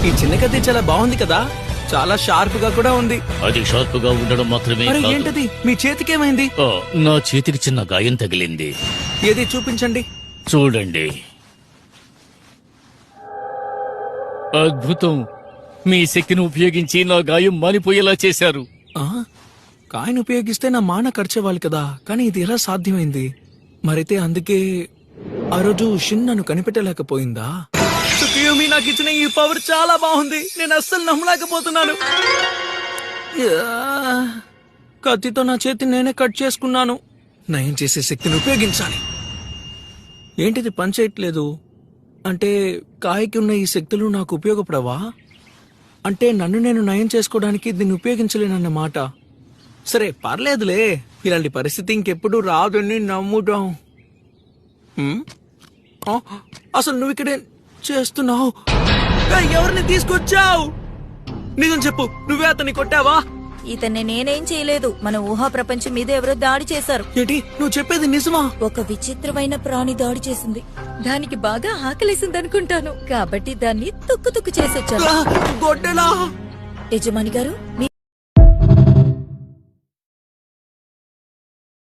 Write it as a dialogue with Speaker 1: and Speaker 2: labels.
Speaker 1: ఈ చిన్న కత్తి చాలా బాగుంది కదా, చాలా షార్ప్ గా కూడా ఉంది.
Speaker 2: అది షార్ప్ గా ఉండడం మాత్రమే
Speaker 1: అరే
Speaker 2: కాదు.
Speaker 1: ఏంటది, మీ చేతికేమైంది?
Speaker 2: ఆ, నా చేతికి చిన్న గాయం తగిలింది.
Speaker 1: ఏది చూపించండి.
Speaker 2: చూడండి, అద్భుతం. మీ శక్తిని ఉపయోగించి నా గాయం మానిపోయేలా చేశారు.
Speaker 1: ఆ కాయను ఉపయోగిస్తే నా మాన ఖర్చేవాలి కదా, కానీ ఇది ఎలా సాధ్యమైంది? మరైతే అందుకే ఆ రోజు షిన్ నన్ను కనిపెట్టలేకపోయిందా? సుఖియోమి నాకు ఇచ్చిన ఈ పవర్ చాలా బాగుంది, నేను అస్సలు నమ్మలేకపోతున్నాను. యా, కత్తితో నా చేతిని నేనే కట్ చేసుకున్నాను. నయం చేసే శక్తిని ఉపయోగించాలి. ఏంటిది పని చేయట్లేదు? అంటే కాయకి ఉన్న ఈ శక్తులు నాకు ఉపయోగపడవా? అంటే నన్ను నేను నయం చేసుకోవడానికి దీన్ని ఉపయోగించలేనన్నమాట. సరే పర్లేదులే, ఇలాంటి పరిస్థితి ఇంకెప్పుడు రాదని నమ్ముదాం. అసలు నువ్వు ఇక్కడే చేస్తున్నావు? ఎవరిని తీసుకొచ్చావు? నిజం చెప్పు, నువ్వే అతన్ని కొట్టావా?
Speaker 3: ఇతన్ని నేనేం చేయలేదు. మన ఊహా ప్రపంచం మీద ఎవరో దాడి చేశారు.
Speaker 1: ఏంటి నువ్వు చెప్పేది నిజమా?
Speaker 3: ఒక విచిత్రమైన ప్రాణి దాడి చేసింది. దానికి బాగా ఆకలేసింది అనుకుంటాను, కాబట్టి దాన్ని తుక్కు తుక్కు చేసొచ్చాను.
Speaker 1: గొడ్డలా?
Speaker 3: యజమాని గారు, మీ